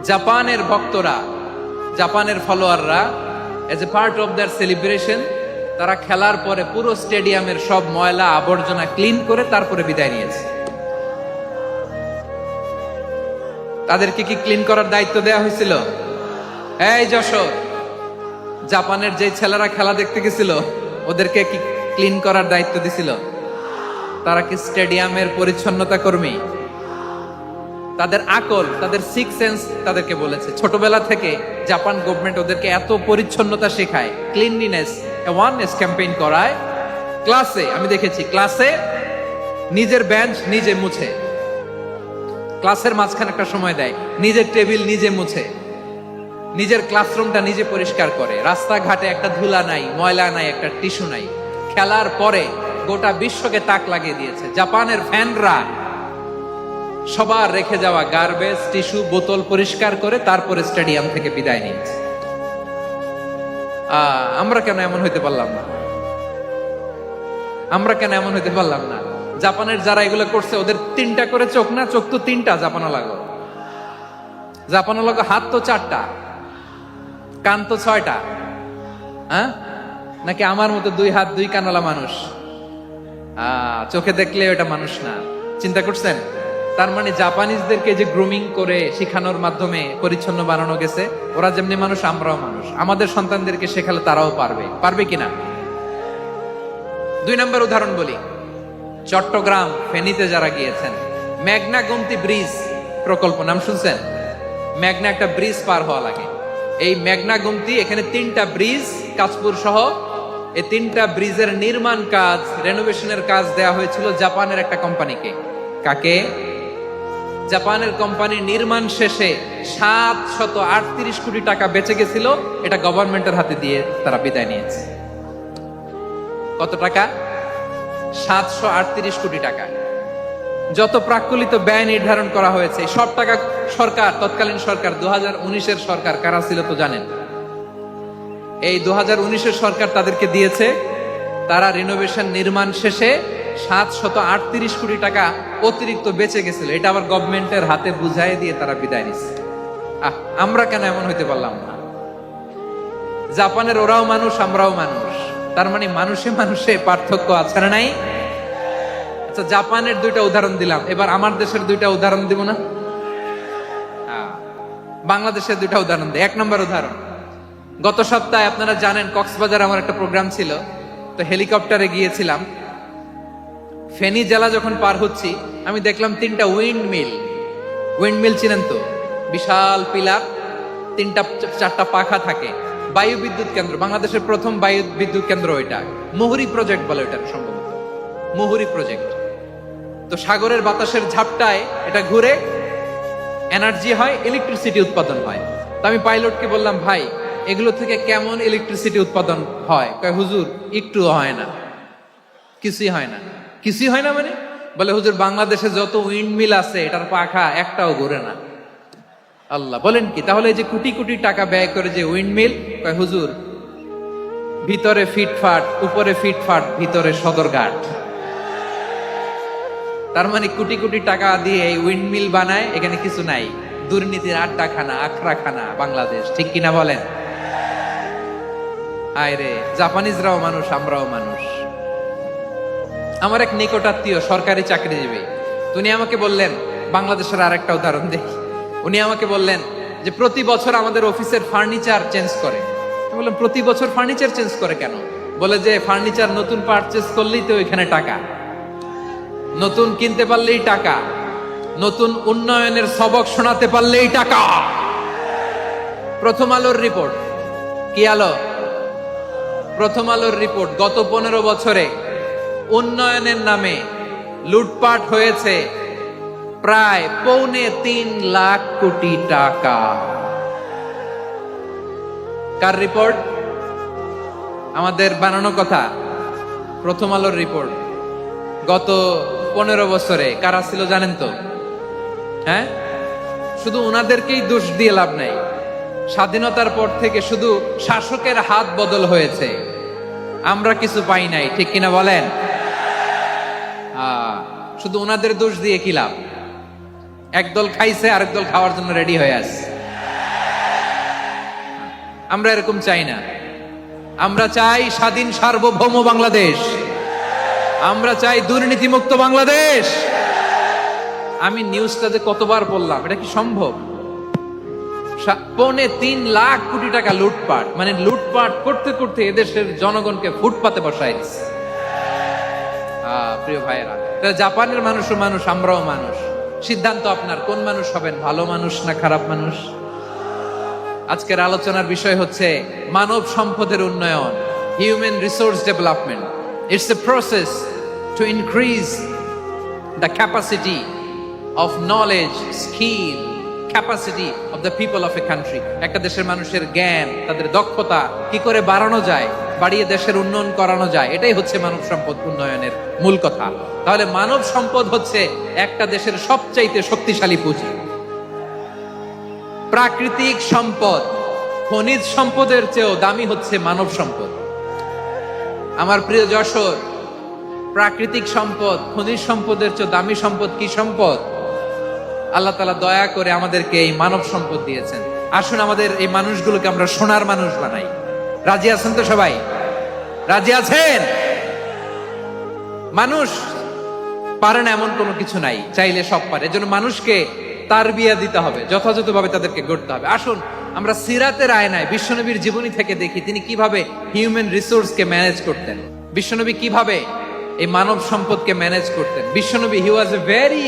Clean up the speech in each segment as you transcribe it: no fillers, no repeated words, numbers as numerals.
জাপানের ভক্তরা, জাপানের ফলোয়াররা as a part of their celebration তারা খেলার পরে পুরো স্টেডিয়ামের সব ময়লা আবর্জনা ক্লিন করে তারপরে বিদায় নিয়েছে। তাদেরকে কি ক্লিন করার দায়িত্ব দেওয়া হয়েছিল? এই যশোর, জাপানের যে ছেলেরা খেলা দেখতে গেছিল ওদেরকে কি ক্লিন করার দায়িত্ব দিছিল? তারা কি স্টেডিয়ামের পরিচ্ছন্নতা কর্মী? তাদের আকল, তাদের সিক্স সেন্স তাদেরকে বলেছে। ছোটবেলা থেকে জাপান গভর্নমেন্ট ওদেরকে এত পরিচ্ছন্নতা শেখায়, ক্লিনলিনেস অ্যাওয়ারনেস ক্যাম্পেইন করায়। ক্লাসে আমি দেখেছি, ক্লাসে নিজের বেঞ্চ নিজে মুছে, ক্লাসের মাঝখানে একটা সময় দেয়, নিজের টেবিল নিজে মুছে, নিজের ক্লাসরুমটা নিজে পরিষ্কার করে। রাস্তাঘাটে একটা ধুলা নাই, ময়লা নাই, একটা টিস্যু নাই। খেলার পরে গোটা বিশ্বকে তাক লাগিয়ে দিয়েছে। জাপানের ফ্যানরা সবার রেখে যাওয়া গার্বেজ, টিস্যু, বোতল পরিষ্কার করে তারপরে স্টেডিয়াম থেকে বিদায় নিয়েছে। আমরা কেন এমন হইতে পারলাম না? আমরা কেন এমন হইতে পারলাম না? জাপানের যারা এগুলো করছে ওদের তিনটা করে চোখ না? চোখ তো তিনটা জাপানো লাগো, জাপানো লাগো। হাত তো চারটা, কান তো ছয়টা। হ্যাঁ, নাকি আমার মতো দুই হাত দুই কানওয়ালা মানুষ? চোখে দেখলে ওটা মানুষ না। চিন্তা করছেন? তার মানে জাপানিজদেরকে যে গ্রুমিং করে শিখানোর মাধ্যমে পরিচ্ছন্ন বানানো গেছে, ওরা যেমনি মানুষ আমরাও মানুষ। আমাদের সন্তানদেরকে শেখালে তারাও পারবে, পারবে কিনা? 2 নম্বর উদাহরণ বলি। চট্টগ্রাম ফেনীতে যারা গিয়েছেন, মেঘনা গোমতী ব্রিজ প্রকল্প নাম শুনছেন? মেঘনা একটা ব্রিজ পার হওয়া লাগে। এই মেঘনা গোমতী, এখানে 3টা ব্রিজ, কাঁচপুর সহ এই 3টা ব্রিজের নির্মাণ কাজ, রেনোভেশনের কাজ দেয়া হয়েছিল জাপানের একটা কোম্পানিকে। কাকে? জাপানের কোম্পানি। নির্মাণ শেষে 738 কোটি টাকা বেঁচে গেছিল, এটা গভর্নমেন্টের হাতে দিয়ে তারা বিদায় নিয়েছে। কত টাকা? 738 কোটি টাকা। যত প্রাক্কলিত ব্যয় নির্ধারণ করা হয়েছে সব টাকা সরকার, তৎকালীন সরকার 2019-এর সরকার, কারা ছিল তো জানেন? এই 2019-এর সরকার তাদেরকে দিয়েছে। তারা রিনোভেশন নির্মাণ শেষে 738 কোটি টাকা অতিরিক্ত বেঁচে গেছিল, এটা আবার গভর্নমেন্টের হাতে বুঝাই দিয়ে তারা বিদায় নিচ্ছে। আমরা কেন এমন হইতে পারলাম না? জাপানের ওরাও মানুষ, আমরাও মানুষ। তার মানে মানুষে মানুষে পার্থক্য আছে না নাই? আচ্ছা, জাপানের 2টা উদাহরণ দিলাম, এবার আমার দেশের 2টা উদাহরণ দিব না? বাংলাদেশের 2টা উদাহরণ দিই। 1 নম্বর উদাহরণ, গত সপ্তাহে আপনারা জানেন কক্সবাজার আমার একটা প্রোগ্রাম ছিল, তো হেলিকপ্টারে গিয়েছিলাম। ফেনী জেলা যখন পার হচ্ছি আমি দেখলাম 3টা উইন্ডমিল। উইন্ডমিল চিনেন তো? বিশাল পিলার, 3টা 4টা পাখা থাকে। বায়ু বিদ্যুৎ কেন্দ্র, বাংলাদেশের প্রথম বায়ু বিদ্যুৎ কেন্দ্র এটা। মুহুরী প্রজেক্ট বলে এটা, সম্ভবত মুহুরী প্রজেক্ট। তো সাগরের বাতাসের ঝাপটায় এটা ঘুরে এনার্জি হয়, ইলেকট্রিসিটি উৎপাদন হয়। তো আমি পাইলটকে বললাম, ভাই এগুলো থেকে কেমন ইলেকট্রিসিটি উৎপাদন হয়? কয়, হুজুর একটুও হয় না, কিছুই হয় না। কিছুই হয় না মানে? বলে, হুজুর বাংলাদেশে যত উইন্ডমিল আছে এটার পাখা একটাও ঘুরে না। আল্লাহ, বলেন কি? তাহলে এই যে কোটি কোটি টাকা ব্যয় করে যে উইন্ডমিল, কয় হুজুর ভিতরে ফিটফাট, উপরে ফিটফাট, ভিতরে সদরঘাট। তার মানে কোটি কোটি টাকা দিয়ে এই উইন্ডমিল বানায়, এখানে কিছু নাই। দুর্নীতির আড্ডাখানা, আখড়াখানা বাংলাদেশ, ঠিক কিনা বলেন? আয় রে, জাপানিজরাও মানুষ, আমরাও মানুষ। আমার এক নিকটাত্মীয় সরকারি চাকরিজীবী, উনি আমাকে বললেন, বাংলাদেশের আরেকটা উদাহরণ দেখি। উনি আমাকে বললেন যে প্রতি বছর আমাদের অফিসের ফার্নিচার চেঞ্জ করে। আমি বললাম, প্রতি বছর ফার্নিচার চেঞ্জ করে কেন? বলে যে ফার্নিচার নতুন পারচেজ করলেই তো এখানে টাকা, নতুন কিনতে পারলেই টাকা, নতুন উন্নয়নের সবক শোনাতে পারলেই টাকা। প্রথম আলোর রিপোর্ট, কি আলো? প্রথম আলোর রিপোর্ট, গত 15 বছরে উন্নয়নের নামে লুটপাট হয়েছে প্রায় 3.25 লাখ কোটি টাকা। কার রিপোর্ট? আমাদের বানানো কথা। প্রথম আলোর রিপোর্ট। গত 15 বছরে কারা ছিল জানেন তো? হ্যাঁ, শুধু ওনাদেরকেই দোষ দিয়ে লাভ নাই। স্বাধীনতার পর থেকে শুধু শাসকের হাত বদল হয়েছে, আমরা কিছু পাই নাই, ঠিক কিনা বলেন? শুধু ওনাদের দোষ দিয়ে কি লাভ? একদল খাইছে, আরেক দল খাওয়ার জন্য রেডি হয়ে আছে। আমরা এরকম চাই না। আমরা চাই স্বাধীন সার্বভৌম বাংলাদেশ, আমরা চাই দুর্নীতিমুক্ত বাংলাদেশ। আমি নিউজটা যে কতবার বললাম, এটা কি সম্ভব? 3.25 কোটি টাকা লুটপাট, মানে লুটপাট করতে করতে এদেশের জনগণকে ফুটপাতে বসাই দিচ্ছে। প্রিয় ভাইয়েরা, জাপানের মানুষও মানুষ, আমরাও মানুষ। সিদ্ধান্ত আপনার, কোন মানুষ হবেন, ভালো মানুষ না খারাপ মানুষ? আজকের আলোচনার বিষয় হচ্ছে মানব সম্পদের উন্নয়ন, human resource development. It's a process to increase the capacity of knowledge, skill, capacity of the people of a country. একটা দেশের মানুষের জ্ঞান, তাদের দক্ষতা কি করে বাড়ানো যায়, বাড়িয়ে দেশের উন্নয়ন করানো যায়, এটাই হচ্ছে মানব সম্পদ উন্নয়নের মূল কথা। তাহলে মানব সম্পদ হচ্ছে একটা দেশের সবচাইতে শক্তিশালী পুঁজি। প্রাকৃতিক সম্পদ, খনিজ সম্পদের চেয়েও দামি হচ্ছে মানব সম্পদ। আমার প্রিয় যশোর, প্রাকৃতিক সম্পদ, খনিজ সম্পদের চেয়ে দামি সম্পদ কি সম্পদ? আল্লাহ তাআলা দয়া করে আমাদেরকে এই মানব সম্পদ দিয়েছেন। আসুন আমাদের এই মানুষগুলোকে আমরা সোনার মানুষ বানাই। রাজি আছেন তো সবাই? রাজি আছেন? মানুষ পারে না এমন কোনো কিছু নাই, চাইলে সব পারে। এজন্য মানুষকে তারবিয়া দিতে হবে, যথাযথভাবে তাদেরকে গড়তে হবে। আসুন আমরা সিরাতের আয়নায় বিশ্বনবীর জীবনী থেকে দেখি তিনি কিভাবে হিউম্যান রিসোর্সকে ম্যানেজ করতেন, বিশ্বনবী কিভাবে এই মানব সম্পদকে ম্যানেজ করতেন। বিশ্বনবী he was a very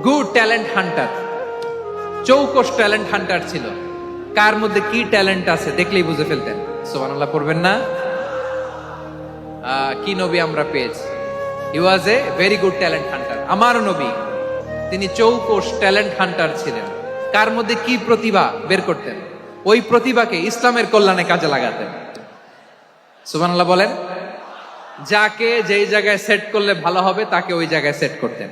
good talent hunter, চৌকস ট্যালেন্ট হান্টার ছিল। কার মধ্যে কি ট্যালেন্ট আছে দেখলেই বুঝে ফেলতেন। সুবহানাল্লাহ পড়বেন না? কি নবী আমরা পেয়েছি! He was a very good talent hunter. আমার নবী তিনি চৌকস ট্যালেন্ট হান্টার ছিলেন। কার মধ্যে কি প্রতিভা বের করতেন, ওই প্রতিভাকে ইসলামের কল্যাণে কাজে লাগাতেন। সুবহানাল্লাহ বলেন। যাকে যেই জায়গায় সেট করলে ভালো হবে তাকে ওই জায়গায় সেট করতেন।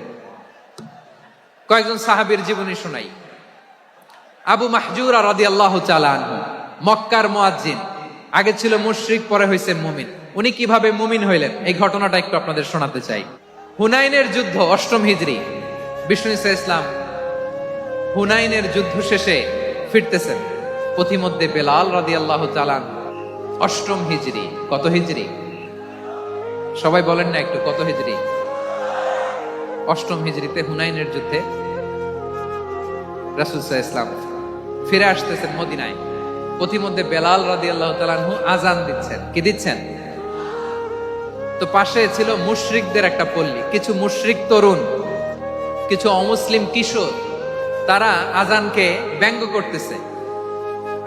কয়েকজন সাহাবীর জীবনী শোনাই। আবু মাহজুরা রাদিয়াল্লাহু তাআলা আনহু, মক্কার মুয়াজ্জিন, আগে ছিল মুশরিক, পরে হইছেন মুমিন। উনি কিভাবে মুমিন হইলেন এই ঘটনাটা একটু আপনাদের শোনাতে চাই। হুনাইনের যুদ্ধ, 8ম হিজরি, বিষ্ণু ঈসা ইসলাম হুনাইনের যুদ্ধ শেষে ফিরতেছেন। পথিমধ্যে বেলাল রাদিয়াল্লাহু তাআলা আনহু, 8ম হিজরি। কত হিজরি? সবাই বলেন না একটু, কত হিজরি? 8ম হিজরিতে হুনাইনের যুদ্ধে রাসূল সাল্লাল্লাহু আলাইহি ওয়াসাল্লাম ফিরে আসতেছেন মদিনায়। পথিমধ্যে বেলাল রাদিয়াল্লাহু তাআলা আনহু আযান দিচ্ছেন। কি দিচ্ছেন? তো পাশে ছিল মুশরিকদের একটা পল্লী, কিছু মুশরিক তরুণ, কিছু অমুসলিম কিশোর, তারা আযানকে ব্যঙ্গ করতেছে।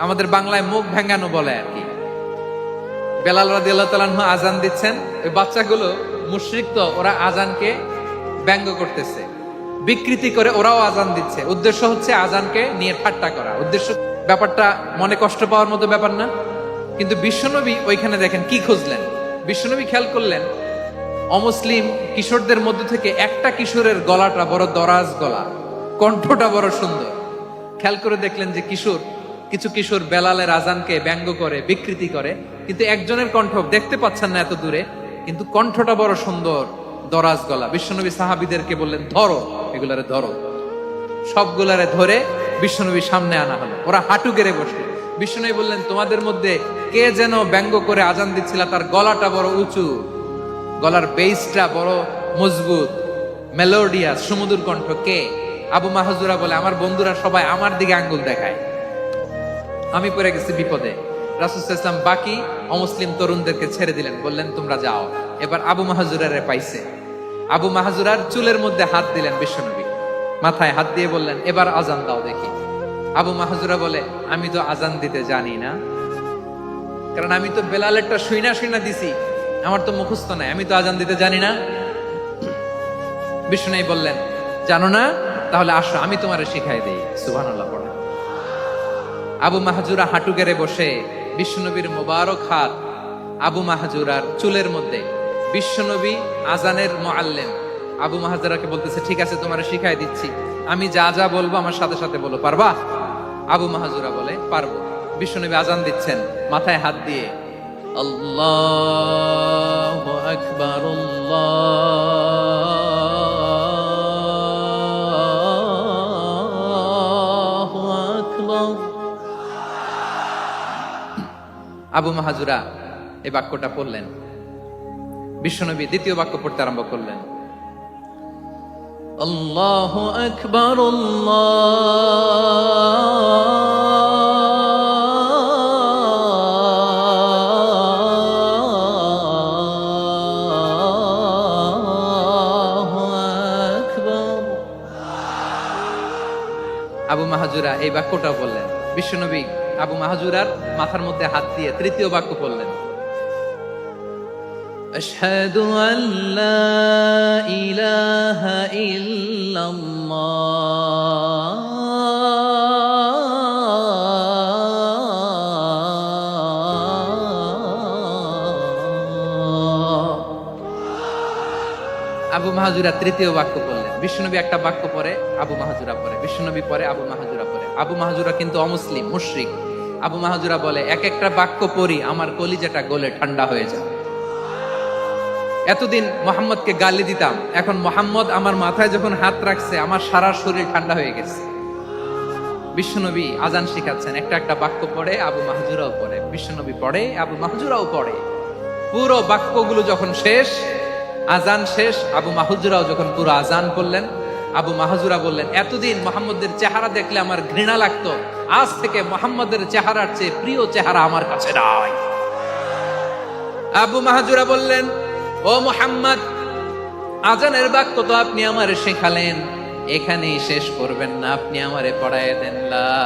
আমাদের বাংলায় মুখ ভেঙ্গানো বলে আর কি। বেলাল রাদিয়াল্লাহু তাআলা আনহু আযান দিচ্ছেন, ওই বাচ্চাগুলো মুশরিক, তো ওরা আযানকে ব্যঙ্গ করতেছে, বিকৃতি করে ওরাও আযান দিচ্ছে। উদ্দেশ্য হচ্ছে আযানকে নিয়ে ঠাট্টা করা। উদ্দেশ্য, ব্যাপারটা মনে কষ্ট পাওয়ার মতো ব্যাপার না? কিন্তু বিশ্বনবী ওইখানে দেখেন কি খুঁজলেন। বিশ্বনবী খেয়াল করলেন অমুসলিম কিশোরদের মধ্য থেকে একটা কিশোরের গলাটা বড় দরাজ গলা, কণ্ঠটা বড় সুন্দর। খেয়াল করে দেখলেন যে কিছু কিশোর বেলালের আযানকে ব্যঙ্গ করে, বিকৃতি করে, কিন্তু একজনের কণ্ঠ দেখতে পাচ্ছেন না এত দূরে, কিন্তু কণ্ঠটা বড় সুন্দর, দরাজ গলা। বিশ্বনবী সাহাবীদেরকে বললেন, ধরো এগুলারে, ধরো। সবগুলারে ধরে বিশ্বনবীর সামনে আনা হলো। ওরা হাঁটু গেড়ে বসলো। বিশ্বনবী বললেন, তোমাদের মধ্যে কে যেন ব্যঙ্গ করে আযান দিচ্ছিল, তার গলাটা বড় উঁচু, গলার বেসটা বড় মজবুত, মেলোডিয়াস, সুমধুর কণ্ঠ। কে? আবু মাহজুরা বলে, আমার বন্ধুরা সবাই আমার দিকে আঙ্গুল দেখায়, আমি পড়ে গেছি বিপদে। রাসূল সাল্লাল্লাহু আলাইহি ওয়াসাল্লাম বাকি অমুসলিম তরুণদেরকে ছেড়ে দিলেন, বললেন তোমরা যাও। এবার আবু মাহজুরারে পাইছে। আবু মাহজুরার চুলের মধ্যে হাত দিলেন বিশ্বনবী, মাথায় হাত দিয়ে বললেন, এবার আযান দাও দেখি। আবু মাহজুরা বলে, আমি তো আযান দিতে জানি না, কারণ আমি তো বেলালেরটা শুইনা দিছি, আমার তো মুখস্থ নাই, আমি তো আযান দিতে জানি না। বিষ্ণু বললেন, জানো না? তাহলে আসো আমি তোমারে শিখাই দেই। সুবহানাল্লাহ পড়ে। আবু মাহজুরা হাঁটু গেড়ে বসে, বিশ্বনবীর মোবারক হাত আবু মাহজুরার চুলের মধ্যে। বিশ্বনবী আযানের মুআল্লিম আবু মাহজুরাকে বলতেছে, ঠিক আছে তোমারে শিখাই দিচ্ছি, আমি যা যা বলবো আমার সাথে সাথে বলো, পারবা? আবু মাহজুরা বলে, পারবো। বিশ্বনবী আযান দিচ্ছেন, মাথায় হাত দিয়ে আল্লাহু আকবার, আল্লাহু আকবার। আবু মাহাজুরা এই বাক্যটা পড়লেন। বিশ্বনবী দ্বিতীয় বাক্য পড়তে আরম্ভ করলেন, আল্লাহু আকবার, আল্লাহু আকবার। আবু মাহাজুরা এই বাক্যটাও বললেন। বিশ্বনবী আবু মাহাজুরার মাথার মধ্যে হাত দিয়ে তৃতীয় বাক্য বললেন, আশহাদু আল্লা ইলাহা ইল্লাল্লাহ। আবু মাহাজুরা তৃতীয় বাক্য বললেন। বিশ্বনবী একটা বাক্য পরে আবু মাহাজুরা পরে, বিশ্বনবী পরে আবু মাহাজুরা পরে। আবু মাহাজুরা কিন্তু অমুসলিম, মুশরিক। আবু মাহাজুরা বলে, এক একটা বাক্য পড়ি আমার কলিজাটা গলে ঠান্ডা হয়ে যায়। এতদিন মোহাম্মদকে গালি দিতাম, এখন মোহাম্মদ আমার মাথায় যখন হাত রাখছে আমার সারা শরীর ঠান্ডা হয়ে গেছে। বিশ্বনবী আজান শিখাচ্ছেন, একটা একটা বাক্য পড়ে আবু মাহাজুরাও পড়ে, বিশ্বনবী পড়ে আবু মাহাজুরাও পড়ে। পুরো বাক্যগুলো যখন শেষ, আজান শেষ, আবু মাহাজুরাও যখন পুরো আজান করলেন, আবু মাহাজুরা বললেন, এতদিন মোহাম্মদের চেহারা দেখলে আমার ঘৃণা লাগতো, আজ থেকে মোহাম্মদের চেহারার চেয়ে প্রিয় চেহারা আমার কাছে নাই। আবু মাহাজুরা বললেন, ও মুহাম্মদ, আজানের বাক্য তো আপনি আমারে শেখালেন, এখানেই শেষ করবেন না, আপনি আমারে পড়ায় দেন লা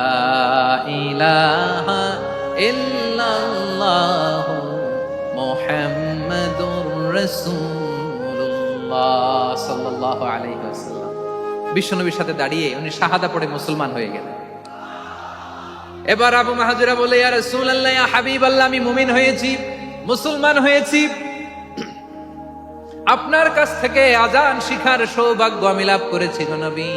ইলাহা ইল্লাল্লাহ মুহাম্মাদুর রাসূলুল্লাহ সাল্লাল্লাহু আলাইহি ওয়াসাল্লাম। বিশ্বনবীর সাথে দাঁড়িয়ে উনি শাহাদা পড়ে মুসলমান হয়ে গেলেন। এবার আবু মাহাজুরা বলে, ইয়া রাসূলুল্লাহ, ইয়া হাবিবাল্লাহ, আমি মুমিন হয়েছি, মুসলমান হয়েছি, আপনার কাছ থেকে আজান শিখার সৌভাগ্য আমি লাভ করেছি গো নবী।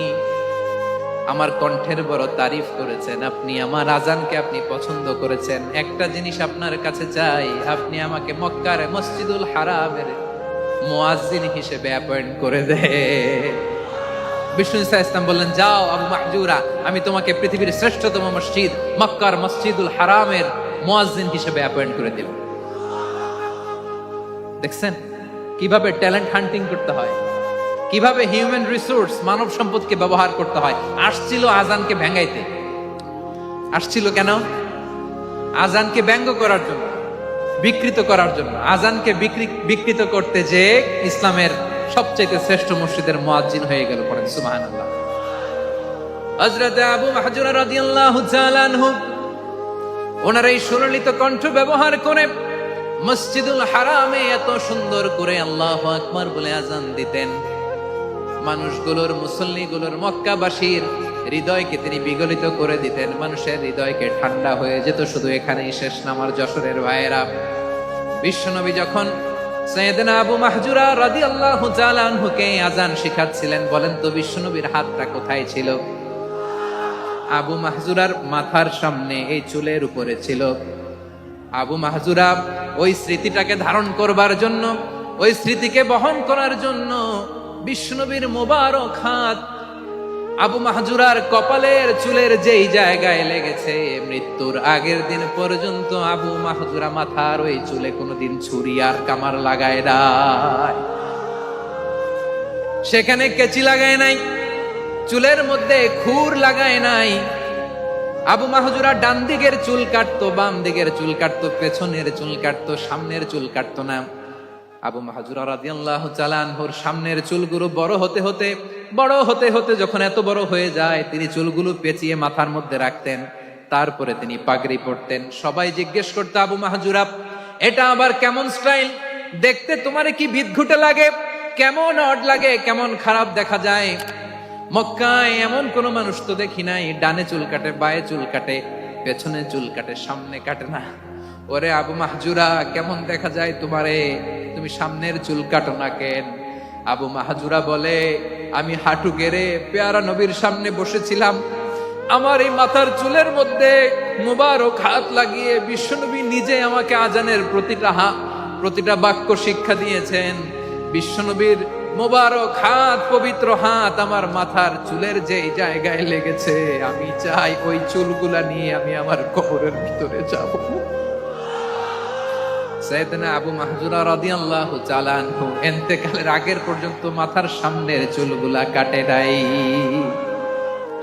আমার কণ্ঠের বড় তারিফ করেছেন, আপনি আমার আজানকে আপনি পছন্দ করেছেন। একটা জিনিস আপনার কাছে চাই, আপনি আমাকে মক্কার মসজিদুল হারামের মুয়াজ্জিন হিসেবে অ্যাপয়েন্ট করে দেন। বিষ্ণু ইসা ইসলাম বললেন, যাও আবু মাহজুরা, আমি তোমাকে পৃথিবীর শ্রেষ্ঠতম মসজিদ মক্কার মসজিদুল হারামের মুয়াজ্জিন হিসেবে অ্যাপয়েন্ট করে দিল। দেখছেন কিভাবে ট্যালেন্ট হান্টিং করতে হয়, কিভাবে হিউম্যান রিসোর্স মানব সম্পদকে ব্যবহার করতে হয়। আসছিল আজানকে ভেঙাইতে, আসছিল কেন? আজানকে ব্যঙ্গ করার জন্য, বিকৃত করার জন্য। আজানকে বিকৃত করতে যে ইসলামের সবচেয়ে শ্রেষ্ঠ মসজিদের মুয়াজ্জিন হয়ে গেল। পড়েন সুবহানাল্লাহ। হযরত আবু মাহজুরা রাদিয়াল্লাহু তাআলা আনহু ওনার এই সুললিত কণ্ঠ ব্যবহার করে মসজিদুল হারামে এত সুন্দর করে আল্লাহু আকবার বলে আজান দিতেন। মানুষগুলোর, মুসল্লিগুলোর, মক্কাবাসীর হৃদয়কে তিনি বিগলিত করে দিতেন। মানুষের হৃদয়কে ঠান্ডা হয়ে যেত। শুধু এখানেই শেষ না আমার যশোরের ভাইয়েরা। বিশ্বনবী যখন সাইয়েদনা আবু মাহজুরা রাদিয়াল্লাহু তাআলা আনহুকে আজান শিখাচ্ছিলেন, বলেন তো বিশ্বনবীর হাতটা কোথায় ছিল? আবু মাহজুরার মাথার সামনে, এই চুলের উপরে ছিল। আবু মাহজুরা ওই স্মৃতিটাকে ধারণ করবার জন্য, ওই স্মৃতিকে বহন করার জন্য বিশ্বনবীর মোবারক হাত আবু মাহজুরার কপালের চুলের যেই জায়গায় লেগেছে, মৃত্যুর আগের দিন পর্যন্ত আবু মাহজুরা মাথার ওই চুলে কোনোদিন ছুরি আর কামার লাগায় নাই, সেখানে কেচি লাগায় নাই, চুলের মধ্যে খুর লাগায় নাই। আবু মাহজুরা ডান দিকের চুল কাটতো, বাম দিকের চুল কাটতো, পেছনের চুল কাটতো, সামনের চুল কাটতো না। আবু মাহজুরা রাদিয়াল্লাহু তাআলা আনহুর সামনের চুলগুলো বড় হতে হতে যখন এত বড় হয়ে যায়, তিনি চুলগুলো পেঁচিয়ে মাথার মধ্যে রাখতেন। তারপরে তিনি পাগড়ি পরতেন। সবাই জিজ্ঞেস করতো, আবু মাহজুরা, এটা আবার কেমন স্টাইল? দেখতে তোমারে কি বিদঘুটে লাগে? কেমন অড লাগে? কেমন খারাপ দেখা যায়? মক্কায় এমন কোন মানুষ তো দেখি নাই, ডানে চুল কাটে, বায়ে চুল কাটে, পেছনে চুল কাটে, সামনে কাটে না। ওরে আবু মাহজুরা, কেমন দেখা যায় তোমারে? তুমি সামনের চুল কাটো না কেন? আবু মাহজুরা বলে, আমি হাঁটু গেড়ে পেয়ারা নবীর সামনে বসেছিলাম, আমার এই মাথার চুলের মধ্যে মুবারক হাত লাগিয়ে বিশ্বনবী নিজে আমাকে আজানের প্রতিটা বাক্য শিক্ষা দিয়েছেন। বিশ্বনবীর মোবারক হাত, পবিত্র হাত আমার মাথার চুলের যে জায়গায় লেগেছে, আমি চাই ওই চুলগুলা নিয়ে আমি আমার কবরের ভিতরে যাব। সাইয়েদনা আবু মাহজুরা রাদিয়াল্লাহু তাআলা আনহু ইন্তেকালের আগের পর্যন্ত মাথার সামনের চুলগুলা কাটে নাই।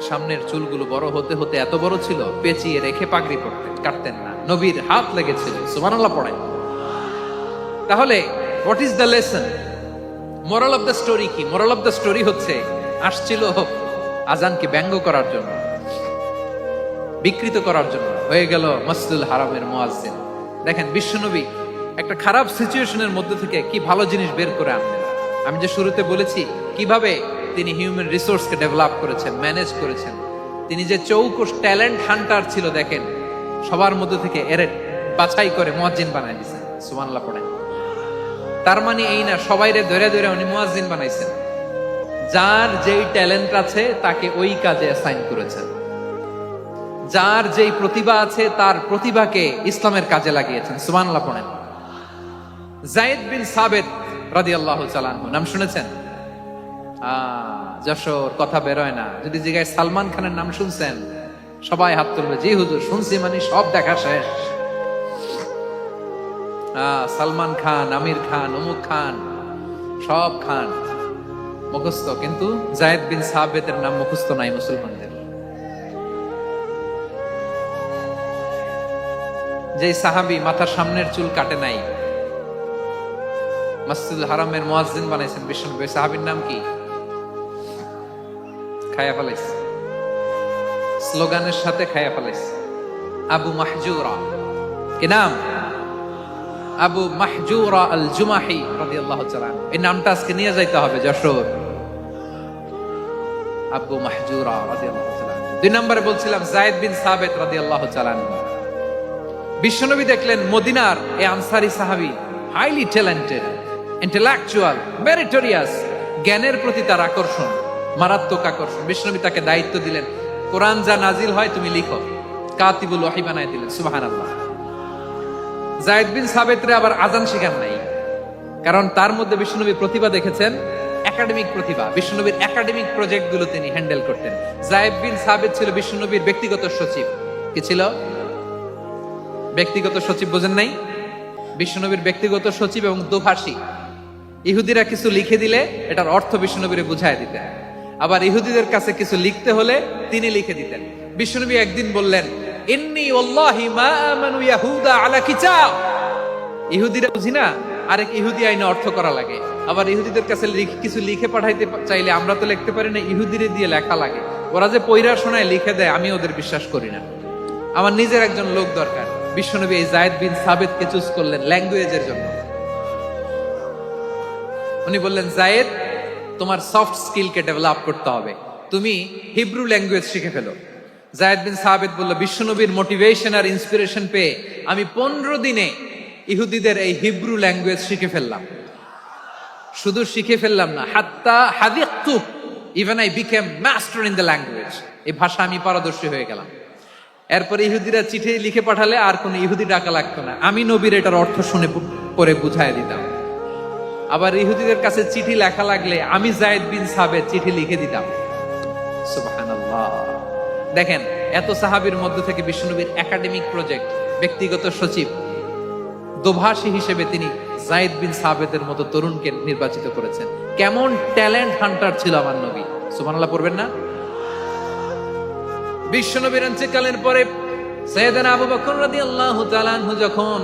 সামনের চুলগুলো বড় হতে হতে এত বড় ছিল, পেঁচিয়ে রেখে পাগড়ি পরতেন, কাটতেন না। নবীর হাত লেগেছিল। সুবহানাল্লাহ পড়েন। তাহলে what is the lesson? Moral of the story কি? মোরাল অফ দ্য স্টোরি হচ্ছে, আসছিল আজানকে ব্যঙ্গ করার জন্য, বিকৃত করার জন্য, হয়ে গেল মসজিদুল হারামের মুয়াজ্জিন। দেখেন বিশ্বনবী একটা খারাপ সিচুয়েশনের মধ্যে থেকে কি ভালো জিনিস বের করে আনলেন। আমি যে শুরুতে বলেছি কিভাবে তিনি হিউম্যান রিসোর্সকে ডেভেলপ করেছেন, ম্যানেজ করেছেন। তিনি যে চৌকস ট্যালেন্ট হান্টার ছিল, দেখেন সবার মধ্যে থেকে এরে বাছাই করে মুয়াজ্জিন বানাই দিয়েছেন। সুবহানাল্লাহ পড়েন। তার মানে এই না সবাইরে ধরে ধরে উনি মুয়াজ্জিন বানাইছেন। যার যেই ট্যালেন্ট আছে তাকে ওই কাজে অ্যাসাইন করেছেন। যার যেই প্রতিভা আছে তার প্রতিভাকে ইসলামের কাজে লাগিয়েছেন। সুবহানাল্লাহ পড়েন। যায়েদ বিন সাবিত রাদিয়াল্লাহু তাআলা আনহু নাম শুনেছেন? যশোর কথা বেরোয় না। যদি জিগায় সালমান খানের নাম শুনছেন, সবাই হাত তুলবে, জি হুজুর শুনছি, মানে সব দেখা শেষ। সালমান খান, আমির খান, অমুক খান, সব খান মুখস্থ, কিন্তু যায়েদ বিন সাবিতের নাম মুখস্থ নাই মুসলমানদের। যে সাহাবী মাথার সামনের চুল কাটে নাই, মসজিদুল হারামের মুয়াজ্জিন বানাইছেন বিশ্বনবী, সাহাবীর নাম কি? খায়া ফেলাইছে, স্লোগানের সাথে খায়া ফেলাইছে। আবু মাহজুরা। কি নাম? আবু মাহজুরা আল জুমাহি রাদিয়াল্লাহু তাআলা। এই নামটা আজকে নিয়ে যাইতে হবে যশোর। আবু মাহজুরা রাদিয়াল্লাহু তাআলা। দুই নম্বরে বলছিলাম যায়েদ বিন সাবিত রাদিয়াল্লাহু তাআলা। বিশ্বনবী দেখলেন মদিনার এই আনসারী সাহাবী হাইলি ট্যালেন্টেড, ইন্টেলেকচুয়াল, মেরিটোরিয়াস, জ্ঞানের প্রতি তার আকর্ষণ, মারাত্মক আকর্ষণ। বিশ্বনবী তাকে দায়িত্ব দিলেন, কোরআন যা নাজিল হয় তুমি লিখো, কাতিবুল ওহী বানায় দিলেন। সুবহানাল্লাহ। যায়েদ বিন সাবিতরে আবার আজান শেখান নাই, কারণ তার মধ্যে বিশ্বনবী প্রতিভা দেখেছেন, একাডেমিক প্রতিভা। বিশ্বনবীর একাডেমিক প্রজেক্ট গুলো তিনি হ্যান্ডেল করতেন। যায়েদ বিন সাবিত ছিল বিশ্বনবীর ব্যক্তিগত সচিব। কি ছিল? ব্যক্তিগত সচিব। বোঝেন নাই? বিশ্বনবীর ব্যক্তিগত সচিব এবং দোভাষী। ইহুদিরা কিছু লিখে দিলে এটার অর্থ বিশ্বনবীরে বুঝায় দিতেন, আবার ইহুদিদের কাছে কিছু লিখতে হলে তিনি লিখে দিতেন। বিশ্বনবী একদিন বললেন, ইন্নী ওয়াল্লাহি মা আমানু ইয়াহুদা আলা কিতাব। ইহুদিরা বুঝি না, আরেক ইহুদি আইনে অর্থ করা লাগে। আবার ইহুদিদের কাছে কিছু লিখে পাঠাইতে চাইলে আমরা তো লিখতে পারি না, ইহুদিরে দিয়ে লেখা লাগে। ওরা যে পয়রা শোনায় লিখে দেয়, আমি ওদের বিশ্বাস করি না। আমার নিজের একজন লোক দরকার। বিশ্বনবী এই যায়েদ বিন সাবিতকে চুজ করলেন ল্যাঙ্গুয়েজের জন্য। উনি বললেন, যায়েদ তোমার সফট স্কিলকে ডেভেলপ করতে হবে, তুমি হিব্রু ল্যাঙ্গুয়েজ শিখে ফেলো। যায়েদ বিন সাবিত বলল, বিশ্বনবীর মোটিভেশন আর ইন্সপিরেশন পেয়ে আমি 15 দিনে ইহুদিদের এই হিব্রু ল্যাঙ্গুয়েজ শিখে ফেললাম। শুধু শিখে ফেললাম না, হাত্তা হাদিকতু, even I became master in the language. এই ভাষা আমি পারদর্শী হয়ে গেলাম। এরপরে ইহুদিরা চিঠি লিখে পাঠালে আর কোন ইহুদি ডাকা লাগতো না, আমি নবীর এটার অর্থ শুনে পরে বুঝাই দিতাম। আবার ইহুদিদের কাছে চিঠি লেখা লাগলে আমি যায়েদ বিন সাবিত চিঠি লিখে দিতাম। সুবহানাল্লাহ। দেখেন এত সাহাবীর মধ্য থেকে বিশ্বনবীর একাডেমিক প্রজেক্ট, ব্যক্তিগত সচিব, দোভাষী হিসেবে তিনি যায়েদ বিন সাবিতের মতো তরুণকে নির্বাচিত করেছেন। কেমন ট্যালেন্ট হান্টার ছিল আমার নবী। সুবহানাল্লাহ পড়বেন না? বিশ্বনবীর ইন্তেকালের পরে সাইয়েদনা আবু বকর রাদিয়াল্লাহু তাআলা আনহু যখন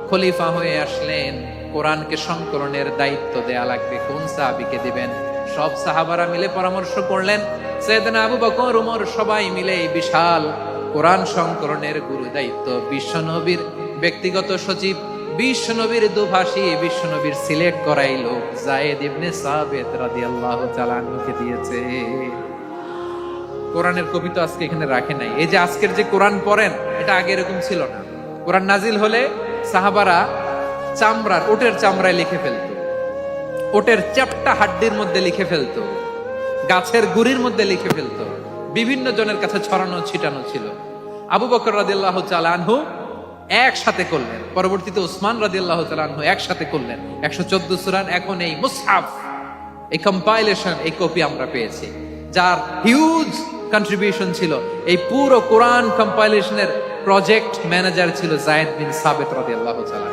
খলিফা হয়ে আসলেন, কোরআনকে সংকলনের দায়িত্ব দেয়া লাগবে, কোন সাহাবীকে দিবেন? সব সাহাবারা মিলে পরামর্শ করলেন। সাইয়েদনা আবু বকর, ওমর সবাই মিলে এই বিশাল কোরআন সংকলনের গুরু দায়িত্ব বিশ্বনবীর ব্যক্তিগত সচিব, বিশ্বনবীর দোভাষী, বিশ্বনবীর সিলেক্ট করাই লোক যায়েদ ইবনে সাবিত রাদিয়াল্লাহু তাআলা আনহুকে দিয়েছে। কোরআনের কবি তো আজকে এখানে রাখে নাই। এই যে আজকের যে কোরআন পড়েন, এটা আগে এরকম ছিল না। কোরআন নাজিল হলে সাহাবারা চামড়ার, ওটের চামড়ায় লিখে ফেলতো, ওটের চ্যাপ্টা হাড্ডির মধ্যে লিখে ফেলতো, গাছের গুড়ির মধ্যে লিখে ফেলতো। বিভিন্ন জনের কাছে ছড়ানো ছিটানো ছিল। আবু বকর রাদিয়াল্লাহু তাআলা আনহু একসাথে করলেন, পরবর্তীতে উসমান রাদিয়াল্লাহু তাআলা আনহু একসাথে করলেন 114 সূরার। এখন এই মুসহাফ, এই কম্পাইলেশন, এই কপি আমরা পেয়েছি, যার হিউজ কন্ট্রিবিউশন ছিল। এই পুরো কোরআন কম্পাইলেশনের প্রজেক্ট ম্যানেজার ছিল যায়েদ বিন সাবিত রাদিয়াল্লাহু তাআলা।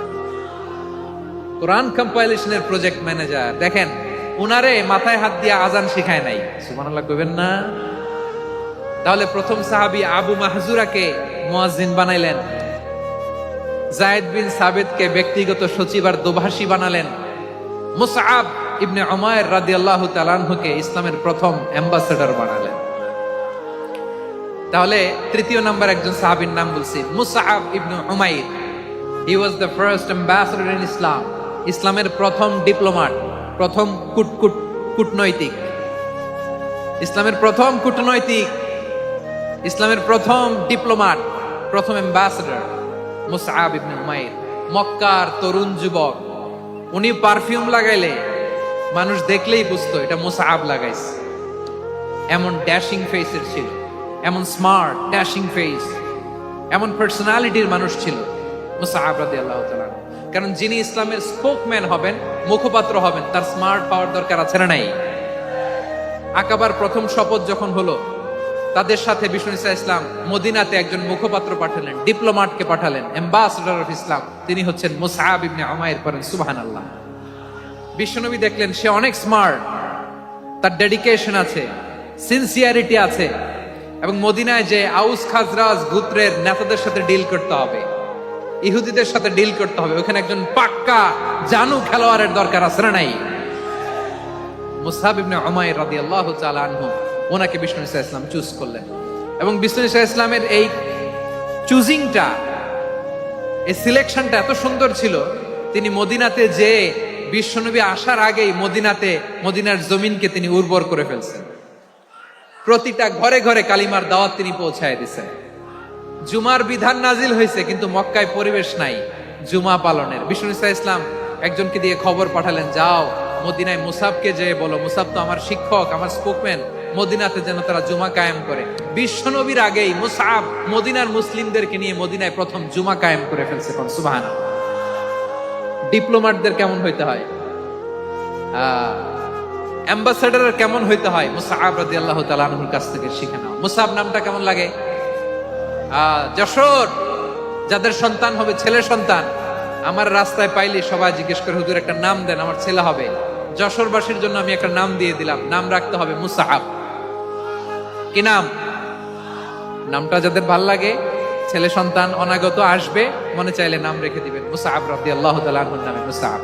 কোরআন কম্পাইলেশনের প্রজেক্ট ম্যানেজার। দেখেন, উনারে মাথায় হাত দিয়ে আজান শিখায় নাই, সুবহানাল্লাহ কইবেন না? তাহলে প্রথম সাহাবী আবু মাহজুরাকে মুয়াজ্জিন বানাইলেন, যায়েদ বিন সাবিতকে ব্যক্তিগত সচিব আর দোভাষী বানালেন, মুসআব ইবনে উমাইর রাদিয়াল্লাহু তাআলা আনহুকে ইসলামের প্রথম অ্যাম্বাসেডর বানালেন। তাহলে তৃতীয় নাম্বার একজন সাহাবীর নাম বলছি, Musab ibn Umair. He was the first ambassador in Islam. ইসলামের প্রথম ডিপ্লোম্যাট, প্রথম কূটনৈতিক, ইসলামের প্রথম কূটনৈতিক, ইসলামের প্রথম ডিপ্লোম্যাট, প্রথম অ্যাম্বাসেডর মুসআব ইবনে উমাইর। মক্কার তরুণ যুবক, উনি পারফিউম লাগাইলে মানুষ দেখলেই বুঝতো এটা মুসআব লাগাইছে। এমন ড্যাশিং ফেসের ছিল, এমন স্মার্ট ড্যাশিং ফেস, এমন পার্সোনালিটির মানুষ ছিল মুসআব রাদিয়াল্লাহু তাআলা। কারণ যিনি ইসলামের স্পোকম্যান হবেন, মুখপাত্র হবেন, তার স্মার্ট পাওয়ার দরকার আছে না নাই? আকাবার প্রথম শপথ যখন হলো, তাদের সাথে বিষ্ণু ইসা ইসলাম মদিনাতে একজন মুখপাত্র পাঠালেন, ডিপ্লোম্যাটকে পাঠালেন, অ্যাম্বাসেডর অফ ইসলাম। তিনি হচ্ছেন মুসআব ইবনে উমাইর। পড়েন সুবহানাল্লাহ। বিশ্বনবী দেখলেন সে অনেক স্মার্ট, তার ডেডিকেশন আছে, সিনসিয়ারিটি আছে, এবং মদিনায় যে আউস খাজরাজ গোত্রের নেতাদের সাথে ডিল করতে হবে, ইহুদিদের সাথে ডিল করতে হবে, ওখানে একজন পাক্কা জানু খেলোয়াড়ের দরকার আছে না নাই? মুসআব ইবনে উমাইর রাদিয়াল্লাহু তাআলা আনহু, ওনাকে বিষ্ণু ইসা ইসলাম চুজ করলেন। এবং বিষ্ণু ইসা ইসলামের এই চুজিংটা, এই সিলেকশনটা এত সুন্দর ছিল, তিনি মদিনাতে যে বিশ্বনবী আসার আগেই মদিনার জমিনকে তিনি উর্বর করে ফেলছেন। প্রতিটা ঘরে ঘরে কালিমার দাওয়াত তিনি পৌঁছায় দিয়েছেন। জুমার বিধান নাজিল হয়েছে, কিন্তু মক্কায় পরিবেশ নাই জুমা পালনের। বিষ্ণু ইসা ইসলাম একজনকে দিয়ে খবর পাঠালেন, যাও মদিনায় মুসাবকে যে বলো, মুসাব তো আমার শিক্ষক, আমার স্পোকম্যান, মদিনাতে যেন তারা জুমা কায়েম করে। বিশ্বনবীর আগেই মুসআব মদিনার মুসলিমদেরকে নিয়ে মদিনায় প্রথম জুমা কায়েম করে ফেলছে। সুবহানাল্লাহ। ডিপ্লোম্যাটদের কেমন হইতে হয়, অ্যাম্বাসেডারের কেমন হইতে হয়, মুসআব রাদিয়াল্লাহু তাআলা আনহুর কাছ থেকে শিখে নাও। মুসআব নামটা কেমন লাগে? যশোর যাদের সন্তান হবে, ছেলে সন্তান, আমার রাস্তায় পাইলে সবাই জিজ্ঞেস করে, হুজুর একটা নাম দেন, আমার ছেলে হবে। যশোরবাসীর জন্য আমি একটা নাম দিয়ে দিলাম, নাম রাখতে হবে মুসআব। কি নাম? নামটা যাদের ভাল লাগে, ছেলে সন্তান অনাগত আসবে, মনে চাইলে নাম রেখে দিবেন মুসআব রাদিয়াল্লাহু তাআলা আনহুর নামে মুসআব।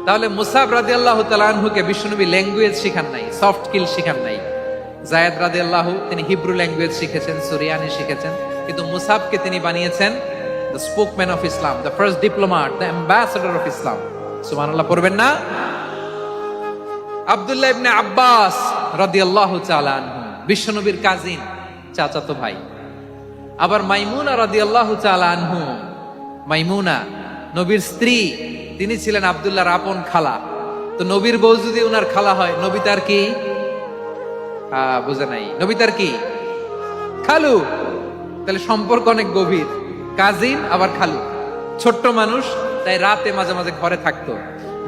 তাহলে মুসআব রাদিয়াল্লাহু তাআলা আনহুকে বিশ্বনবী ল্যাঙ্গুয়েজ শিখান নাই, সফট স্কিল শিখান নাই। যায়েদ রাদিয়াল্লাহু, তিনি হিব্রু ল্যাঙ্গুয়েজ শিখেছেন, সুরিয়ানি শিখেছেন, কিন্তু মুসআবকে তিনি বানিয়েছেন the spokesman of Islam, the first diplomat, the ambassador of Islam. সুবহানাল্লাহ পড়বেন না? আব্দুল্লাহ ইবনে আব্বাস রাদিয়াল্লাহু তাআলা আনহু, বিশ্বনবীর কাজিন, চাচাতো ভাই। আবার মাইমুনা রাদিয়াল্লাহু তাআলা আনহু, মাইমুনা নবীর স্ত্রী, তিনি ছিলেন আব্দুল্লাহর আপন খালা। তো নবীর বউ যদি উনার খালা হয়, নবী তার কি? বুঝে নাই, নবী তার কি? খালু। তাহলে সম্পর্ক অনেক গভীর, কাজিন আবার খালু। ছোট্ট মানুষ, তাই রাতে মাঝে মাঝে ঘরে থাকতো।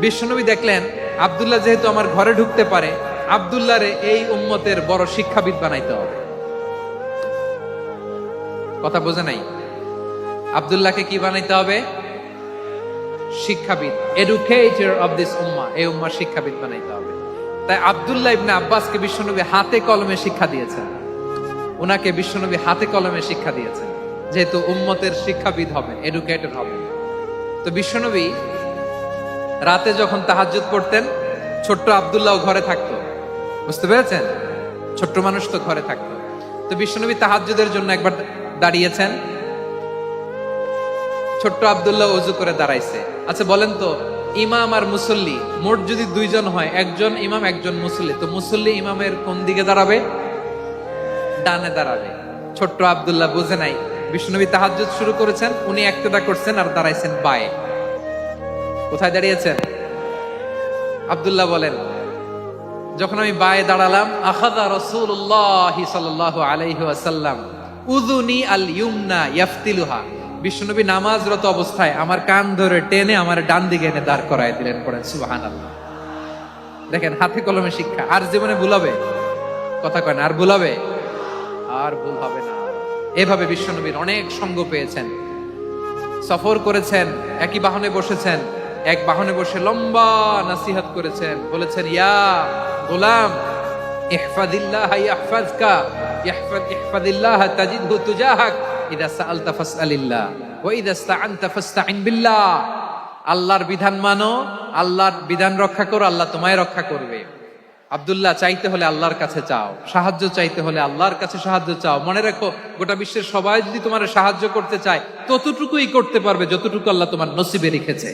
বিশ্বনবী দেখলেন আব্দুল্লাহ যেহেতু আমার ঘরে ঢুকতে পারে, আব্দুল্লাহরে এই উম্মতের বড় শিক্ষাবিদ বানাইতে হবে। কথা বোঝে নাই? আব্দুল্লাহকে কি বানাইতে হবে? শিক্ষাবিদ, এডুকেটর অফ দিস উম্মাহ, এই উম্মার শিক্ষাবিদ বানাইতে হবে। তাই আব্দুল্লাহ ইবনে আব্বাসকে বিশ্বনবী হাতে কলমে শিক্ষা দিয়েছেন। উনাকে বিশ্বনবী হাতে কলমে শিক্ষা দিয়েছেন, যেহেতু উম্মতের শিক্ষাবিদ হবেন, এডুকেটর হবেন। তো বিশ্বনবী রাতে যখন তাহাজ্জুদ পড়তেন, ছোট্ট আব্দুল্লাহ ঘরে থাকতো। বুঝতে পেরেছেন? ছোট্ট মানুষ তো ঘরে থাকতো। তো বিশ্বনবী তাহাজ্জুদের জন্য একবার দাঁড়িয়েছেন, ছোট্ট আব্দুল্লাহ ওযু করে দাঁড়াইছে। আচ্ছা বলেন তো, ইমাম আর মুসল্লি মোট যদি দুইজন হয়, একজন ইমাম একজন মুসল্লি, তো মুসল্লি ইমামের কোন দিকে দাঁড়াবে? ডানে দাঁড়াবে। ছোট্ট আব্দুল্লাহ বুঝে নাই, বিশ্বনবী তাহাজ্জুদ শুরু করেছেন, উনি ইক্তেদা করছেন আর দাঁড়াইছেন বায়ে। কোথায় দাঁড়িয়েছেন? আব্দুল্লাহ বলেন, যখন আমি বায়ে দাঁড়ালাম, আখাযা রাসূলুল্লাহ সাল্লাল্লাহু আলাইহি ওয়াসাল্লাম উযুনি আল ইউমনা ইয়াফতিলুহা, বিশ্বনবী নামাজরত অবস্থায় আমার কান ধরে টেনে আমার ডান দিকে এনে দাঁড় করায় দিলেন। পড়েন সুবহানাল্লাহ। দেখেন, হাতে কলমে শিক্ষা। আর জীবনে ভুল হবে? কথা কয় না, আর ভুল হবে? আর ভুল হবে না। এভাবে বিশ্বনবীর অনেক সঙ্গ পেয়েছেন, সফর করেছেন, একই বাহনে বসেছেন, এক বাহনে বসে লম্বা নাসিহত করেছেন, বলেছেন ইয়া গোলাম ইহফাদিল্লাহ ইয়াহফাজকা ইহফাদিল্লাহ তাজিদহু তুজাহাক ইদা সাআলতা ফাসআলিল্লাহ ওয়া ইদা ইসতাআনতা ফাসতাইন বিল্লাহ। আল্লাহর বিধান মানো, আল্লাহর বিধান রক্ষা করো, আল্লাহ তোমায় রক্ষা করবে। আব্দুল্লাহ, চাইতে হলে আল্লাহর কাছে চাও, সাহায্য চাইতে হলে আল্লাহর কাছে সাহায্য চাও। মনে রাখো, গোটা বিশ্বের সবাই যদি তোমার সাহায্য করতে চায় ততটুকুই করতে পারবে যতটুকু আল্লাহ তোমার নসিবে রেখেছে।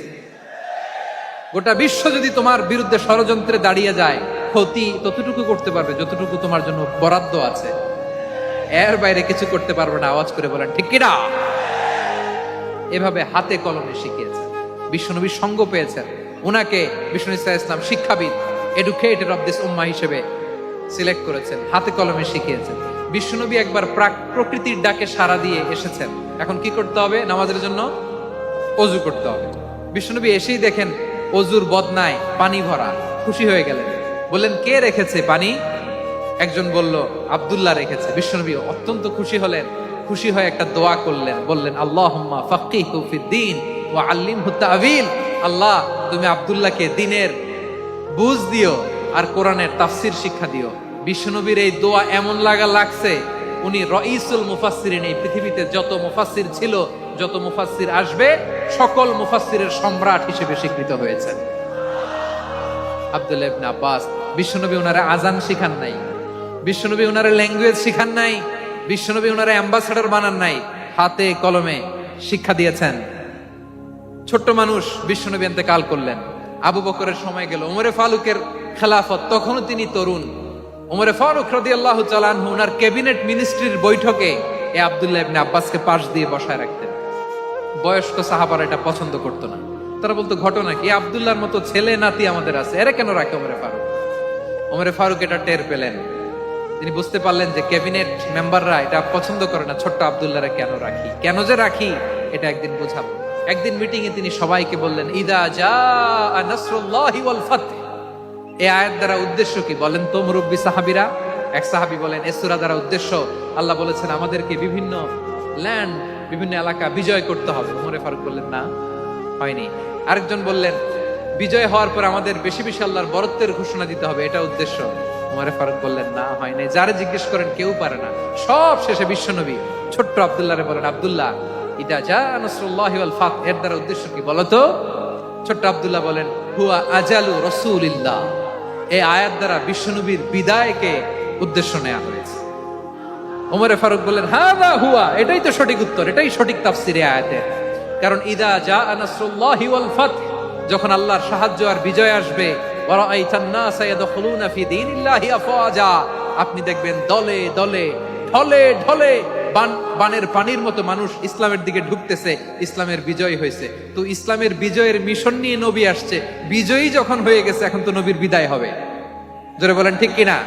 গোটা বিশ্ব যদি তোমার বিরুদ্ধে ষড়যন্ত্রে দাঁড়িয়ে যায়, ক্ষতি ততটুকু করতে পারবে যতটুকু তোমার জন্য বরাদ্দ আছে। এর বাইরে কিছু করতে পারবে না। আওয়াজ করে বলেন ঠিক কিনা? এভাবে হাতে কলমে শিখিয়েছেন, বিশ্বনবীর সঙ্গ পেয়েছেন। উনাকে বিষ্ণু ইসলাম শিক্ষাবিদ, এডুকেটর অফ দিস উম্মাহ হিসেবে সিলেক্ট করেছেন, হাতে কলমে শিখিয়েছেন। বিশ্বনবী একবার প্রকৃতির ডাকে সাড়া দিয়ে এসেছেন। এখন কি করতে হবে? নামাজের জন্য অজু করতে হবে। বিশ্বনবী এসেই দেখেন অজুর বদনায় পানি ভরা, খুশি হয়ে গেলেন। বললেন কে রেখেছে পানি? একজন বলল আব্দুল্লাহ রেখেছে। বিশ্বনবী অত্যন্ত খুশি হলেন। খুশি হয়ে একটা দোয়া করলেন, বললেন আল্লাহুম্মা ফাক্কিহু ফিদ্দীন ওয়া আল্লিমহু তা'ওয়ীল। আল্লাহ, তুমি আব্দুল্লাহকে দ্বীনের বুঝ দিও আর কোরআনের তাফসীর শিক্ষা দিও। বিশ্বনবীর এই দোয়া এমন লাগছে, উনি রাইসুল মুফাসসিরিন, এই পৃথিবীতে যত মুফাসসির ছিল, যত মুফাসসির আসবে, সকল মুফাসসিরের সম্রাট হিসেবে স্বীকৃত হয়েছেন আব্দুল্লাহ ইবনে আব্বাস। বিশ্বনবী ওনারে আজান শিখান নাই, বিশ্বনবী ওনারে ল্যাঙ্গুয়েজ শিখান নাই, বিশ্বনবী ওনারে অ্যাম্বাসেডর বানান নাই, হাতে কলমে শিক্ষা দিয়েছেন। ছোট্ট মানুষ, বিশ্বনবী ইন্তেকাল করলেন। আবু বকরের সময় গেল, ওমরে ফারুকের খেলাফত, তখনও তিনি তরুণ। ওমরে ফারুক রাদিয়াল্লাহু তাআলা আনহু ওনার ক্যাবিনেট মিনিস্ট্রির বৈঠকে এই আব্দুল্লাহ ইবনে আব্বাসকে পাশ দিয়ে বসায় রাখতেন। বয়স্ক সাহাবারা এটা পছন্দ করতো না। তারা বলতো ঘটনা কি, আব্দুল্লাহর মতো ছেলে নাতি আমাদের আছে, এরা কেন রাখে ওমরে ফারুক? ওমরে ফারুক এটা টের পেলেন। তিনি বুঝতে পারলেন যে ক্যাবিনেট মেম্বাররা এটা পছন্দ করে না, ছোট্ট আব্দুল্লাহরে কেন রাখি, কেন যে রাখি এটা একদিন বুঝাবো। একদিন মিটিং এ তিনি সবাইকে বললেন ইদা জাআ নাসরুল্লাহি ওয়াল ফাতহ। এই আয়াত দ্বারা উদ্দেশ্য কি বলেন তো মুরব্বী সাহাবীরা? এক সাহাবী বলেন এই সূরা দ্বারা উদ্দেশ্য, আল্লাহ বলেছেন আমাদেরকে বিভিন্ন ল্যান্ড, বিভিন্ন এলাকা বিজয় করতে হবে। ওমরে ফারুক বললেন না, হয়নি। আরেকজন বললেন বিজয় হওয়ার পর আমাদের বেশি বেশি আল্লাহর বরত্বের ঘোষণা দিতে হবে, এটা উদ্দেশ্য। ওমরে ফারুক বললেন না, হয় নাই। যারা জিজ্ঞেস করেন কেউ পারে না। সব শেষে বিশ্বনবী ছোট্ট আব্দুল্লাহরে বলেন আব্দুল্লাহ ইদা জাআ নাসরুল্লাহি ওয়াল ফাতহ, এর দ্বারা উদ্দেশ্য কি বলো তো? ছোট্ট আব্দুল্লাহ বলেন হুয়া আজালু রাসূলিল্লাহ। এই আয়াত দ্বারা বিশ্বনবীর বিদায়কে উদ্দেশ্য নেওয়া হয়েছে। ওমরে ফারুক বললেন হাযা হুয়া, এটাই তো সঠিক উত্তর, এটাই সঠিক তাফসীর এই আয়াতের। কারণ ইদা জাআ নাসরুল্লাহি ওয়াল ফাতহ, যখন আল্লাহর সাহায্য আর বিজয় আসবে, ওয়া রাআইতান নাসা ইয়াদখুলুনা ফি দীনিল্লাহি আফওয়াজা, আপনি দেখবেন দলে দলে, ঢলে ঢলে, বানের পানির মতো মানুষ ইসলামের দিকে ঢুকতেছে। ইসলামের বিজয় হয়েছে। তো ইসলামের বিজয়ের মিশন নিয়ে নবী আসছে, বিজয়ী যখন হয়ে গেছে এখন তো নবীর বিদায় হবে। জোরে বলেন ঠিক কিনা?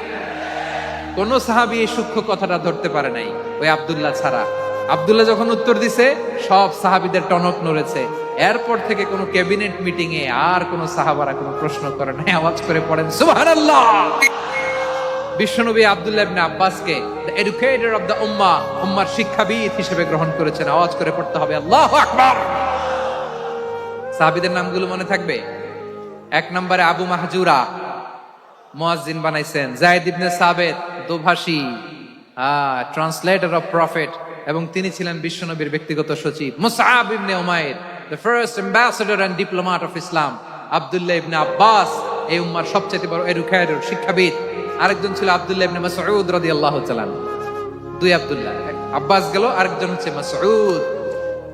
কোন সাহাবী এই সূক্ষ্ম কথাটা ধরতে পারে নাই, ওই আব্দুল্লাহ ছাড়া। আব্দুল্লাহ যখন উত্তর দিছে, সব সাহাবীদের টনক নড়েছে। এরপর থেকে কোনো ক্যাবিনেট মিটিং এ আর কোন সাহাবারা কোনো প্রশ্ন করে নাই। আওয়াজ করে পড়েন সুবহানাল্লাহ। বিশ্বনবী আব্দুল্লাহ ইবনে আব্বাসকে দ্য এডুকেটর অফ দ্য উম্মাহ, উম্মার শিক্ষাবিদ হিসেবে গ্রহণ করেছেন। আওয়াজ করে পড়তে হবে আল্লাহু আকবার। সাহাবীদের নামগুলো মনে থাকবে? এক নম্বরে আবু মাহজুরা, মুয়াজ্জিন বানাইছেন। যায়েদ ইবনে সাবিত, দোভাষী, ট্রান্সলেটর অফ প্রফেট, এবং তিনি ছিলেন বিশ্বনবীর ব্যক্তিগত সচিব। Musab ibn Umair, the first ambassador and diplomat of Islam. Abdullah ibn Abbas, এই উম্মার সবচেয়ে বড় এডুকেটর, শিক্ষাবিদ। আরেকজন ছিল আব্দুল্লাহ ইবনে মাসউদ রাদিয়াল্লাহু তাআলা। দুই আব্দুল্লাহ, আব্বাস গেল, আরেকজন হচ্ছে মাসউদ।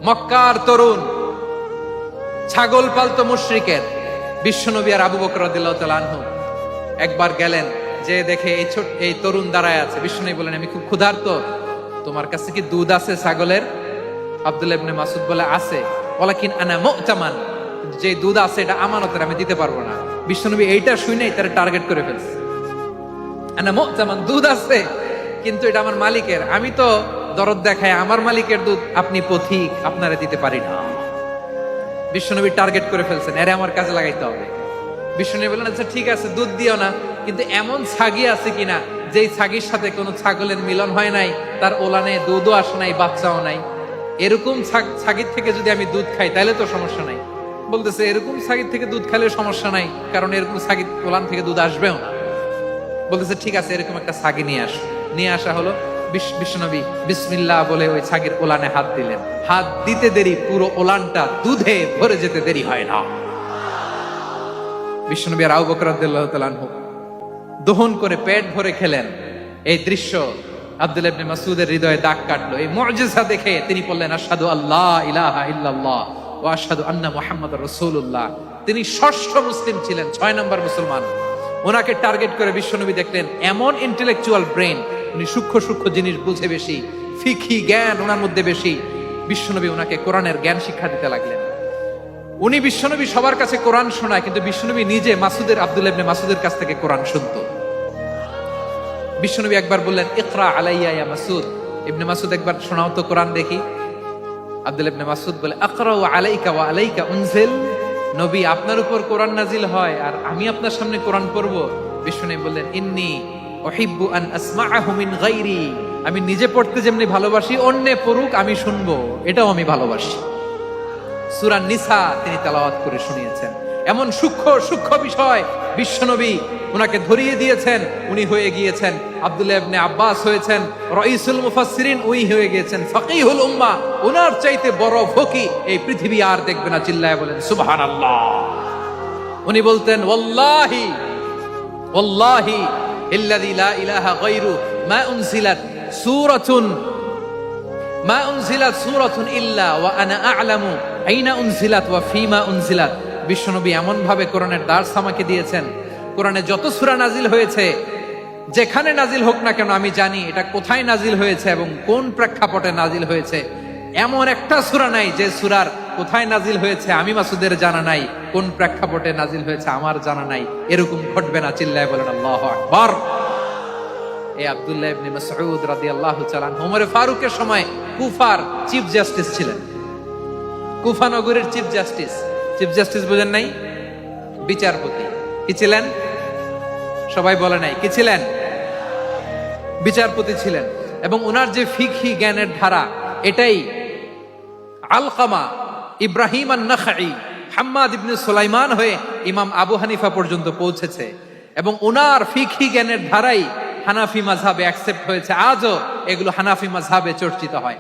মক্কার তরুণ, ছাগল পালতো মুশরিকের। বিশ্বনবী আর আবু বকর রাদিয়াল্লাহু তাআলা আনহু একবার গেলেন, যে দেখে এই তরুণ দাঁড়ায় আছে। বিশ্বনবী বলেন আমি খুব ক্ষুধার্ত, তোমার কাছে কি দুধ আছে ছাগলের? আব্দুল্লাহ ইবনে মাসউদ বলে আছে। ওয়ালাকিন আনা মু'তামান, যে দুধ আছে এটা আমানতের, আমি দিতে পারবো না। বিশ্বনবী এইটা শুনেই তার টার্গেট করে ফেলছে। আনা মু'তামান, দুধ আছে কিন্তু এটা আমার মালিকের, আমি তো দরদ দেখায় আমার মালিকের দুধ আপনি পথিক, আপনারে দিতে পারি না। বিশ্বনবী টার্গেট করে ফেলছেন, এরে আমার কাজে লাগাইতে হবে। বিশ্বনবী বললেন আচ্ছা ঠিক আছে, দুধ দিও না, কিন্তু এমন ছাগি আছে কিনা যেই ছাগির সাথে কোনো ছাগলের মিলন হয় নাই, তার ওলানে দুধও আসে নাই, বাচ্চাও নাই, এরকম ছাগির থেকে যদি আমি দুধ খাই তাহলে তো সমস্যা নাই। বলতেছে এরকম ছাগির থেকে দুধ খেলে সমস্যা নাই, কারণ এরকম ছাগির ওলান থেকে দুধ আসবেও না। বলতেছে ঠিক আছে, এরকম একটা ছাগি নিয়ে আস। নিয়ে আসা হলো। বিশ্বনবী বিসমিল্লাহ বলে ওই ছাগির ওলানে হাত দিলেন। হাত দিতে দেরি, পুরো ওলানটা দুধে ভরে যেতে দেরি হয় না। বিশ্বনবী আর আবু বকর রাদিয়াল্লাহু তাআলা আনহু দহন করে পেট ভরে খেলেন। এই দৃশ্য আব্দুল্লাহ ইবনে মাসউদের হৃদয়ে দাগ কাটলো। এই মুআজিজা দেখে তিনি বললেন আশহাদু আল্লা ইলাহা ইল্লাল্লাহ ওয়া আশহাদু আন্না মুহাম্মাদুর রাসূলুল্লাহ। তিনি ষষ্ঠ মুসলিম ছিলেন, 6 নম্বর মুসলমান। ওনাকে টার্গেট করে বিশ্বনবী দেখলেন এমন ইন্টেলেকচুয়াল ব্রেন, উনি সূক্ষ্ম সূক্ষ্ম জিনিস বুঝে বেশি, ফিকহি জ্ঞান ওনার মধ্যে বেশি। বিশ্বনবী ওনাকে কোরআনের জ্ঞান শিক্ষা দিতে লাগলেন। উনি বিশ্বনবী সবার কাছে কোরআন শোনায়, কিন্তু বিশ্বনবী নিজে আব্দুল্লাহ ইবনে মাসউদের কাছ থেকে কোরআন শুনতো। বিশ্বনবী একবার বললেন ইকরা আলাইয়া ইয়া মাসউদ। ইবনে মাসউদ একবার শোনাও তো কোরআন দেখি। আব্দুল্লাহ ইবনে মাসউদ বলে আকরাউ আলাইকা ওয়া আলাইকা উনজিল। নবী আপনার উপর কোরআন নাজিল হয় আর আমি আপনার সামনে কোরআন পড়ব। বিশ্বনবী বললেন ইন্নী উহিব্বু আন আসমাআহু মিন গায়রি। আমি নিজে পড়তে যেমনি ভালোবাসি, অন্যে পড়ুক আমি শুনবো, এটাও আমি ভালোবাসি। সূরা নিসা তিনি তেলাওয়াত করে শুনিয়েছেন। এমন সূক্ষ্ম সূক্ষ্ম বিষয় বিশ্বনবী উনাকে ধরিয়ে দিয়েছেন। উনি হয়ে গিয়েছেন আব্দুল্লাহ ইবনে আব্বাস, হয়েছেন রাইসুল মুফাসসিরিন, উনি হয়ে গিয়েছেন ফাকিহুল উম্মাহ। ওনার চাইতে বড় ফকি এই পৃথিবী আর দেখবে না। চিল্লায় বলেন সুবহানাল্লাহ। উনি বলতেন ওয়াল্লাহি ওয়াল্লাহি ইল্লাযী লা ইলাহা গায়রু মা উনজিলাত সূরাতুন ইল্লা ওয়া আনা আ'লামু আইনা উনজিলাত ওয়া ফীমা উনজিলাত। বিশ্বনবী এমন ভাবে কোরআনের দার্স আমাকে দিয়েছেন, কোরআনে যত সূরা নাজিল হয়েছে, যেখানে নাজিল হোক না কেন আমি জানি এটা কোথায় নাজিল হয়েছে এবং কোন প্রেক্ষাপটে নাজিল হয়েছে। এমন একটা সূরা নাই যে সূরার কোথায় নাজিল হয়েছে আমি মাসুদের জানা নাই, কোন প্রেক্ষাপটে নাজিল হয়েছে আমার জানা নাই। এরকম ঘটবে না। চিল্লায় বলেন আল্লাহু আকবার। এই আব্দুল্লাহ ইবনে মাসউদ রাদিয়াল্লাহু তাআলা আনহু ওমর ফারুকের সময় কুফার চিফ জাস্টিস ছিলেন। কুফা নগরের চিফ জাস্টিস। চিফ জাস্টিস বুঝেন নাই? বিচারপতি। কি ছিলেন? সবাই বলে নাই কি ছিলেন? বিচারপতি ছিলেন। এবং ওনার যে ফিকহি জ্ঞানের ধারা, এটাই আলকামা, ইব্রাহিম আন-নাখাই, হাম্মাদ ইবনে সুলাইমান হয়ে ইমাম আবু হানিফা পর্যন্ত পৌঁছেছে। এবং ওনার ফিকহি জ্ঞানের ধারাই হানাফি মাযহাবে অ্যাকসেপ্ট হয়েছে। আজও এগুলো হানাফি মাযহাবে চর্চিত হয়।